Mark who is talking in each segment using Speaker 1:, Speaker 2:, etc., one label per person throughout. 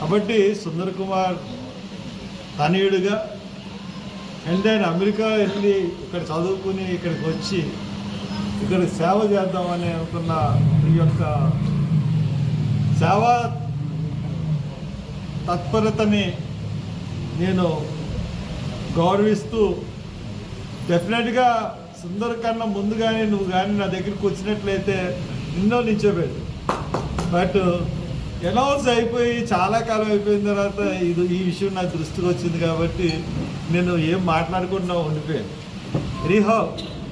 Speaker 1: కాబట్టి సుందర్ కుమార్ తనయుడిగా and then America వెళ్ళి ఇక్కడ చదువుకుని ఇక్కడికి వచ్చి ఇక్కడ సేవ చేద్దామని అనుకున్న ఈ యొక్క సేవా తత్పరతని నేను గౌరవిస్తూ డెఫినెట్గా సుందర్ కన్నా ముందు కానీ నువ్వు కానీ నా దగ్గరికి వచ్చినట్లయితే నిన్నో నిల్చోబెట్టు. బట్ అనౌన్స్ అయిపోయి చాలా కాలం అయిపోయిన తర్వాత ఈ విషయం నా దృష్టికి వచ్చింది కాబట్టి నేను ఏం మాట్లాడకుండా ఉండిపోయాను. రీహో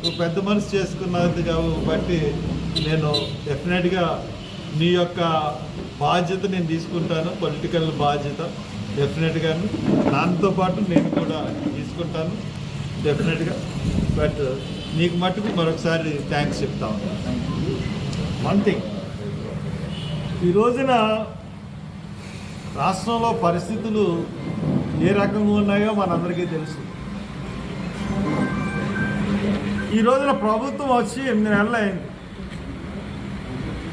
Speaker 1: నువ్వు పెద్ద మనసు చేసుకున్నది కాబట్టి నేను డెఫినెట్గా నీ యొక్క బాధ్యత నేను తీసుకుంటాను, పొలిటికల్ బాధ్యత డెఫినెట్గా దాంతో పాటు నేను కూడా తీసుకుంటాను డెఫినెట్గా. బట్ నీకు మట్టుకు మరొకసారి థ్యాంక్స్ చెప్తా ఉన్నాను. వన్ థింగ్, ఈ రోజున రాష్ట్రంలో పరిస్థితులు ఏ రకంగా ఉన్నాయో మనందరికీ తెలుసు. ఈ రోజున ప్రభుత్వం వచ్చి 8 నెలలు అయింది,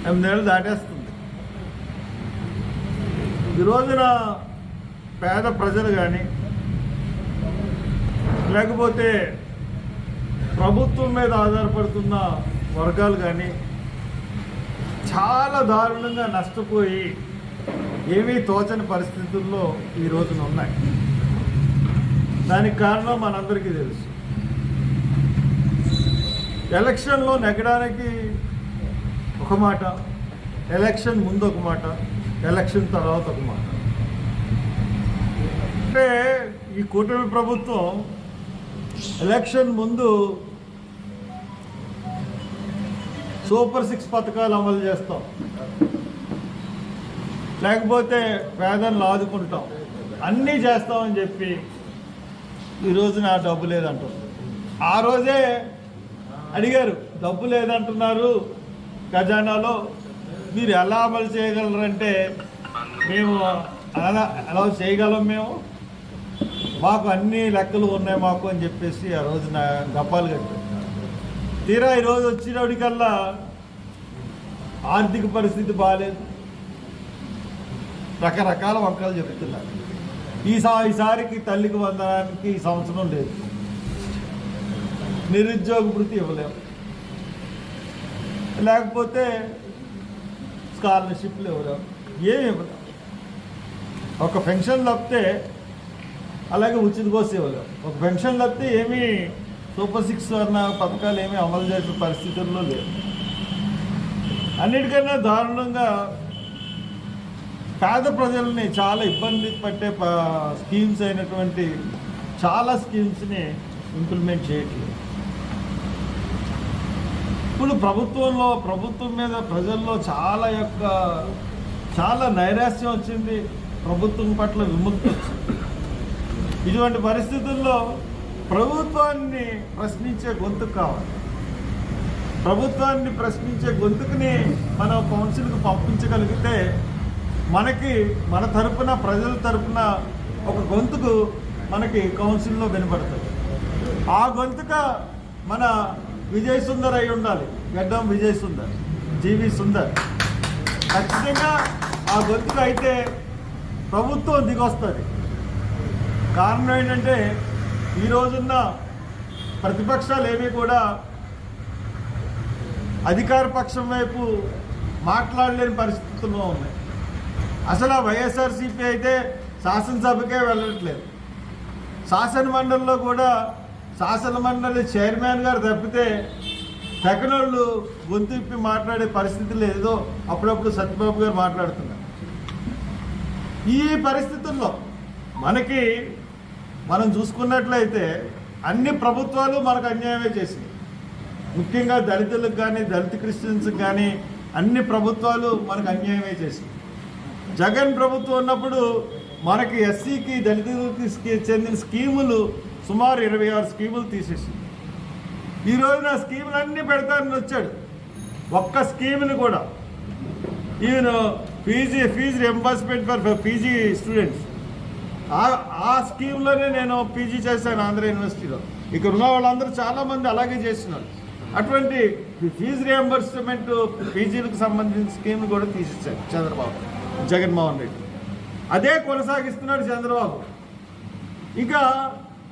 Speaker 1: 8 నెలలు దాటేస్తుంది. ఈ రోజున పేద ప్రజలు కానీ లేకపోతే ప్రభుత్వం మీద ఆధారపడుతున్న వర్గాలు కానీ చాలా దారుణంగా నష్టపోయి ఏమీ తోచని పరిస్థితుల్లో ఈ రోజున ఉన్నాయి. దానికి కారణం మనందరికీ తెలుసు. ఎలక్షన్లో నెగ్గడానికి ఒక మాట, ఎలక్షన్ ముందు ఒక మాట, ఎలక్షన్ తర్వాత ఒక మాట. అంటే ఈ కూటమి ప్రభుత్వం ఎలక్షన్ ముందు సూపర్ 6 పథకాలు అమలు చేస్తాం, లేకపోతే పేదలను ఆదుకుంటాం, అన్నీ చేస్తామని చెప్పి ఈరోజు నా డబ్బు లేదంటుంది. ఆ రోజే అడిగారు, డబ్బు లేదంటున్నారు ఖజానాలో, మీరు ఎలా అమలు చేయగలరంటే మేము ఎలా చేయగలం, మేము మాకు అన్ని లెక్కలు ఉన్నాయి మాకు అని చెప్పేసి ఆ రోజున గప్పాలు కట్టారు. తీరా ఈరోజు వచ్చినప్పటికల్లా ఆర్థిక పరిస్థితి బాగాలేదు, రకరకాల వంకలు చెప్తున్నారు. ఈసారికి తల్లికి వందనానికి ఈ సంవత్సరం లేదు, నిరుద్యోగ భృతి ఇవ్వలేము, లేకపోతే స్కాలర్షిప్లు ఇవ్వలేము, ఏమి ఇవ్వలేము. ఒక పెన్షన్ తప్పితే, అలాగే ఉచిత బస్సు ఇవ్వలేము. ఒక పెన్షన్ తప్పితే ఏమీ సూపర్ 6 అన్న పథకాలు ఏమీ అమలు చేసిన పరిస్థితుల్లో లేవు. అన్నిటికన్నా దారుణంగా పేద ప్రజల్ని చాలా ఇబ్బంది పట్టే స్కీమ్స్ అయినటువంటి చాలా స్కీమ్స్ని ఇంప్లిమెంట్ చేయట్లేదు. ఇప్పుడు ప్రభుత్వం మీద ప్రజల్లో చాలా నైరాశ్యం వచ్చింది, ప్రభుత్వం పట్ల విముక్తి వచ్చింది. ఇటువంటి పరిస్థితుల్లో ప్రభుత్వాన్ని ప్రశ్నించే గొంతుకు కావాలి. ప్రభుత్వాన్ని ప్రశ్నించే గొంతుకుని మనం కౌన్సిల్కి పంపించగలిగితే మనకి మన తరపున, ప్రజల తరపున ఒక గొంతుకు మనకి కౌన్సిల్లో వినపడుతుంది. ఆ గొంతుక మన విజయ్ సుందర్ అయి ఉండాలి, గడ్డం విజయ్ సుందర్, జీవి సుందర్. ఖచ్చితంగా ఆ గొంతుక అయితే ప్రభుత్వం దిగొస్తుంది. కారణం ఏంటంటే ఈ రోజున్న ప్రతిపక్షాలు ఏమీ కూడా అధికార పక్షం వైపు మాట్లాడలేని పరిస్థితుల్లో ఉన్నాయి. అసలు ఆ వైఎస్ఆర్సీపీ అయితే శాసనసభకే వెళ్ళట్లేదు. శాసనమండలిలో కూడా శాసనమండలి చైర్మన్ గారు తప్పితే తెగనోళ్ళు గొంతు ఇప్పి మాట్లాడే పరిస్థితులు ఏదో అప్పుడప్పుడు సత్యబాబు గారు మాట్లాడుతున్నారు. ఈ పరిస్థితుల్లో మనం చూసుకున్నట్లయితే అన్ని ప్రభుత్వాలు మనకు అన్యాయమే చేసినాయి. ముఖ్యంగా దళితులకు కానీ, దళిత క్రిస్టియన్స్కి కానీ అన్ని ప్రభుత్వాలు మనకు అన్యాయమే చేసినాయి. జగన్ ప్రభుత్వం ఉన్నప్పుడు మనకి ఎస్సీకి, దళితులకి చెందిన స్కీములు సుమారు 26 స్కీములు తీసేసింది. ఈ రోజున స్కీములు అన్నీ పెడతానని వచ్చాడు, ఒక్క స్కీమ్ని కూడా even fee reimbursement for PG students, ఆ స్కీమ్లోనే నేను పీజీ చేశాను ఆంధ్ర యూనివర్సిటీలో. ఇక్కడ ఉన్న వాళ్ళందరూ చాలామంది అలాగే చేస్తున్నారు. అటువంటి ఫీజు రియంబర్స్మెంట్ పీజీలకు సంబంధించిన స్కీమ్ కూడా తీసేశారు జగన్మోహన్ రెడ్డి. అదే కొనసాగిస్తున్నాడు చంద్రబాబు. ఇంకా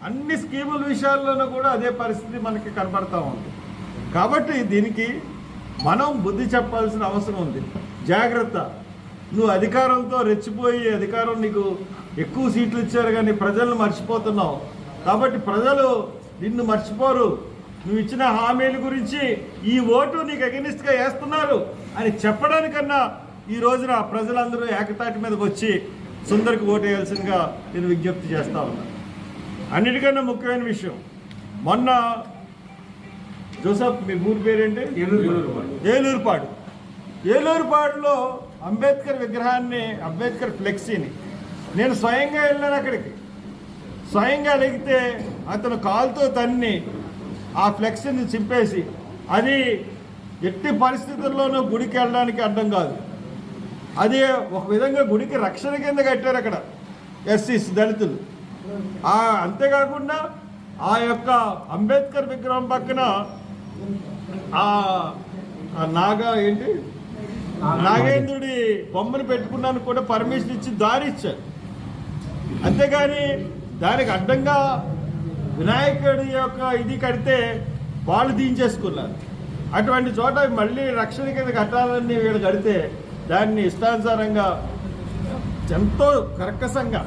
Speaker 1: అన్ని స్కీముల విషయాల్లోనూ కూడా అదే పరిస్థితి మనకి కనపడతా ఉంది. కాబట్టి దీనికి మనం బుద్ధి చెప్పాల్సిన అవసరం ఉంది. జాగ్రత్త, నువ్వు అధికారంతో రెచ్చిపోయి అధికారం నీకు ఎక్కువ సీట్లు ఇచ్చారు కానీ ప్రజలను మర్చిపోతున్నావు. కాబట్టి ప్రజలు నిన్ను మర్చిపోరు. నువ్వు ఇచ్చిన హామీల గురించి ఈ ఓటు నీకు అగెనిస్ట్గా వేస్తున్నారు అని చెప్పడానికన్నా ఈ రోజున ప్రజలందరూ ఏకతాటి మీదకి వచ్చి సుందర్కి ఓటు వేయాల్సిందిగా నేను విజ్ఞప్తి చేస్తా ఉన్నాను. అన్నిటికన్నా ముఖ్యమైన విషయం, మొన్న జోసఫ్ మీ ఊరి పేరేంటి? ఏలూరుపాడులో అంబేద్కర్ విగ్రహాన్ని, అంబేద్కర్ ఫ్లెక్సీని నేను స్వయంగా వెళ్ళాను. అక్కడికి స్వయంగా అడిగితే అతను కాలుతో తన్ని ఆ ఫ్లెక్సీని చింపేసి, అది ఎట్టి పరిస్థితుల్లోనూ గుడికి వెళ్ళడానికి అడ్డం కాదు, అది ఒక విధంగా గుడికి రక్షణ కింద కట్టారు అక్కడ ఎస్సీస్, దళితులు. అంతేకాకుండా ఆ యొక్క అంబేద్కర్ విగ్రహం పక్కన నాగేంద్రుడి బొమ్మను పెట్టుకున్నాను కూడా పర్మిషన్ ఇచ్చి దారి ఇచ్చారు. అంతేగాని దానికి అడ్డంగా వినాయకుడి యొక్క ఇది కడితే వాళ్ళు దించేసుకున్నారు. అటువంటి చోట మళ్ళీ రక్షణ కింద కట్టాలని వీళ్ళు కడితే దాన్ని ఇష్టానుసారంగా ఎంతో కర్కశంగా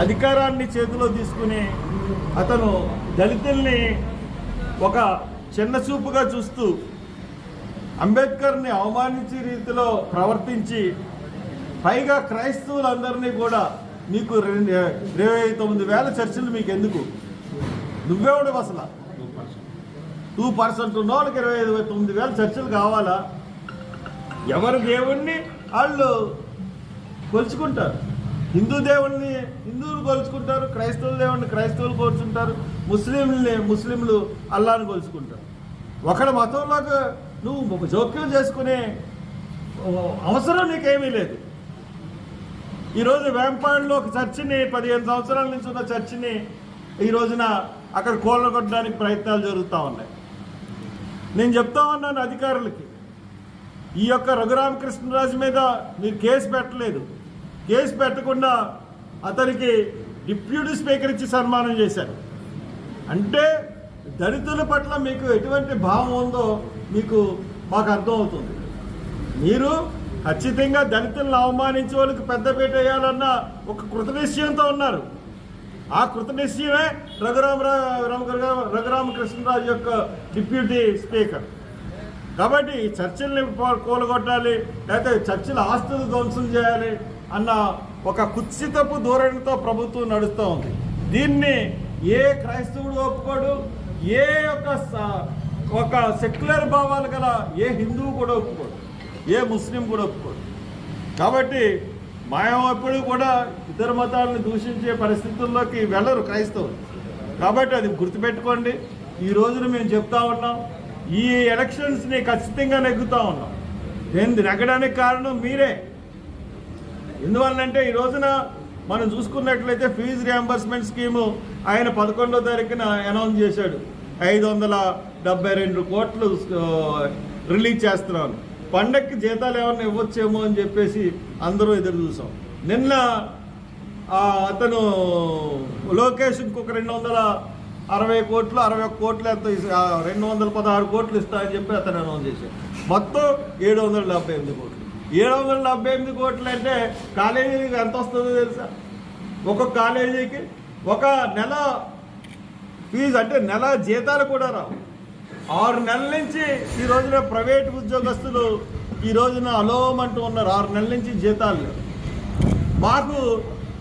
Speaker 1: అధికారాన్ని చేతిలో తీసుకుని అతను దళితుల్ని ఒక చిన్న చూపుగా చూస్తూ అంబేద్కర్ని అవమానించే రీతిలో ప్రవర్తించి, పైగా క్రైస్తవులందరినీ కూడా మీకు 29,000 చర్చిలు మీకు ఎందుకు, నువ్వెవడు అసలు 2% ఉన్న వాళ్ళకి 29,000 చర్చిలు కావాలా? ఎవరి దేవుణ్ణి వాళ్ళు కొలుచుకుంటారు. హిందూ దేవుణ్ణి హిందువులు కొలుచుకుంటారు, క్రైస్తవుల దేవుణ్ణి క్రైస్తవులు కొలుచుకుంటారు, ముస్లింలు అల్లాని కొలుచుకుంటారు. ఒకటి మతంలోకి నువ్వు జోక్యం చేసుకునే అవసరం నీకేమీ లేదు. ఈరోజు వేంపాడులో ఒక చర్చిని 15 సంవత్సరాల నుంచి ఉన్న చర్చిని ఈ రోజున అక్కడ కూలగొట్టడానికి ప్రయత్నాలు జరుగుతూ ఉన్నాయి. నేను చెప్తా ఉన్నాను అధికారులకి, ఈ యొక్క రఘురామకృష్ణరాజు మీద మీరు కేసు పెట్టలేదు. కేసు పెట్టకుండా అతనికి డిప్యూటీ స్పీకర్ ఇచ్చి సన్మానం చేశారు. అంటే దళితుల పట్ల మీకు ఎటువంటి భావం ఉందో మాకు అర్థమవుతుంది. మీరు ఖచ్చితంగా దళితులను అవమానించే వాళ్ళకి పెద్దపీట వేయాలన్న ఒక కృతనిశ్చయంతో ఉన్నారు. ఆ కృతనిశ్చయమే రఘురామకృష్ణరాజు యొక్క డిప్యూటీ స్పీకర్. కాబట్టి చర్చిల్ని కూలగొట్టాలి, లేకపోతే చర్చిల ఆస్తులు ధ్వంసం చేయాలి అన్న ఒక కుత్సితపు ధోరణితో ప్రభుత్వం నడుస్తూ ఉంది. దీన్ని ఏ క్రైస్తవుడు ఒప్పుకోడు, ఏ ఒక సెక్యులర్ భావాలు గల ఏ హిందువు కూడా ఒప్పుకోడు, ఏ ముస్లిం కూడా ఒప్పుకోడు. కాబట్టి మేము ఎప్పుడు కూడా ఇతర మతాలను దూషించే పరిస్థితుల్లోకి వెళ్ళరు క్రైస్తవులు. కాబట్టి అది గుర్తుపెట్టుకోండి. ఈ రోజున మేము చెప్తా ఉన్నాం, ఈ ఎలక్షన్స్ని ఖచ్చితంగా నెగ్గుతూ ఉన్నాం. నేను నెగ్గడానికి కారణం మీరే. ఎందువల్లంటే ఈ రోజున మనం చూసుకున్నట్లయితే ఫీజు రియంబర్స్మెంట్ స్కీము ఆయన 11వ తారీఖున అనౌన్స్ చేశాడు. 572 కోట్లు రిలీజ్ చేస్తున్నాను. పండక్కి జీతాలు ఏమన్నా ఇవ్వచ్చేమో అని చెప్పేసి అందరూ ఎదురు చూసాం. నిన్న అతను లోకేష్ ఇంకొక 260 కోట్లు 61 కోట్లు ఎంత 216 కోట్లు ఇస్తానని చెప్పి అతను అనౌన్స్ చేశాడు. మొత్తం 778 కోట్లు. 778 కోట్లు అంటే కాలేజీకి ఎంత వస్తుందో తెలుసా? ఒక్కొక్క కాలేజీకి ఒక నెల ఫీజు అంటే నెల జీతాలు కూడా రావు. 6 నెలల నుంచి ఈ రోజున ప్రైవేట్ ఉద్యోగస్తులు ఈ రోజున అలోమంటూ ఉన్నారు. 6 నెలల నుంచి జీతాలు లేవు. మాకు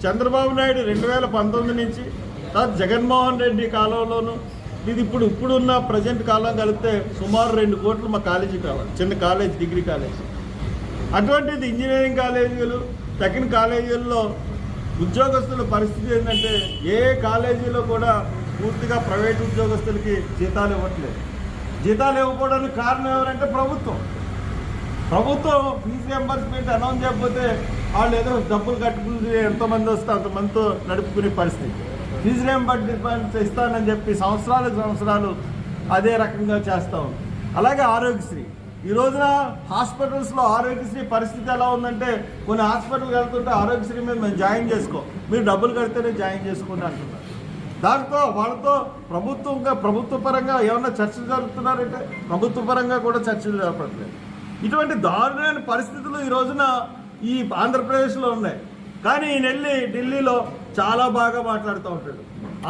Speaker 1: చంద్రబాబు నాయుడు 2019 నుంచి తర్వాత జగన్మోహన్ రెడ్డి కాలంలోనూ ఇది ఇప్పుడున్న ప్రజెంట్ కాలం కలిపితే సుమారు 2 కోట్లు మా కాలేజీ కావాలి. చిన్న కాలేజ్, డిగ్రీ కాలేజీ. అటువంటిది ఇంజనీరింగ్ కాలేజీలు, టెక్నికల్ కాలేజీల్లో ఉద్యోగస్తుల పరిస్థితి ఏంటంటే ఏ కాలేజీలో కూడా పూర్తిగా ప్రైవేట్ ఉద్యోగస్తులకి జీతాలు ఇవ్వట్లేదు. జీతాలు ఇవ్వకపోవడానికి కారణం ఎవరంటే ప్రభుత్వం ఫీజు రియంబర్స్మెంట్ అనౌన్స్ చేయకపోతే వాళ్ళు ఏదో డబ్బులు కట్టుకుని ఎంతమంది వస్తే అంతమందితో నడుపుకునే పరిస్థితి. ఫీజు రియంబర్స్మెంట్ ఇస్తానని చెప్పి సంవత్సరాలు అదే రకంగా చేస్తూ ఉంది. అలాగే ఈ రోజున హాస్పిటల్స్లో ఆరోగ్యశ్రీ పరిస్థితి ఎలా ఉందంటే కొన్ని హాస్పిటల్కి వెళ్తుంటే ఆరోగ్యశ్రీ మీద మేము జాయిన్ చేసుకో, మీరు డబ్బులు కడితేనే జాయిన్ చేసుకోండి అంటున్నారు. దాంతో వాళ్ళతో ప్రభుత్వ పరంగా ఏమన్నా చర్చలు జరుపుతున్నారంటే ప్రభుత్వ పరంగా కూడా చర్చలు జరపట్లేదు. ఇటువంటి దారుణమైన పరిస్థితులు ఈ రోజున ఈ ఆంధ్రప్రదేశ్లో ఉన్నాయి. కానీ ఈయన వెళ్ళి ఢిల్లీలో చాలా బాగా మాట్లాడుతూ ఉంటాడు.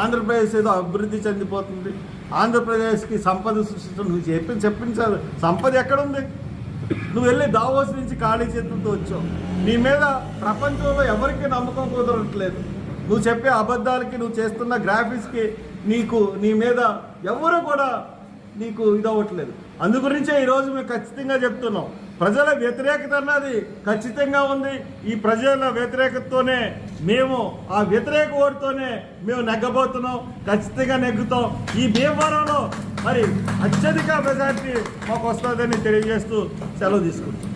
Speaker 1: ఆంధ్రప్రదేశ్ ఏదో అభివృద్ధి చెందిపోతుంది, ఆంధ్రప్రదేశ్కి సంపద సృష్టిస్తుంది. నువ్వు చెప్పించారు సంపద ఎక్కడుంది? నువ్వు వెళ్ళి దావోస్ నుంచి ఖాళీ చేతులతో వచ్చావు. నీ మీద ప్రపంచంలో ఎవరికి నమ్మకం కుదరట్లేదు. నువ్వు చెప్పే అబద్ధాలకి, నువ్వు చేస్తున్న గ్రాఫిక్స్కి నీ మీద ఎవరు కూడా నీకు ఇదవ్వట్లేదు. అందుగురించే ఈరోజు మేము ఖచ్చితంగా చెప్తున్నాం, ప్రజల వ్యతిరేకత అన్నది ఖచ్చితంగా ఉంది. ఈ ప్రజల వ్యతిరేకతతోనే మేము, ఆ వ్యతిరేక ఓటుతోనే మేము నెగ్గబోతున్నాం, ఖచ్చితంగా నెగ్గుతాం. ఈ భీమవరంలో మరి అత్యధిక మెజార్టీ మాకు వస్తుందని తెలియజేస్తూ సెలవు తీసుకుంటాం.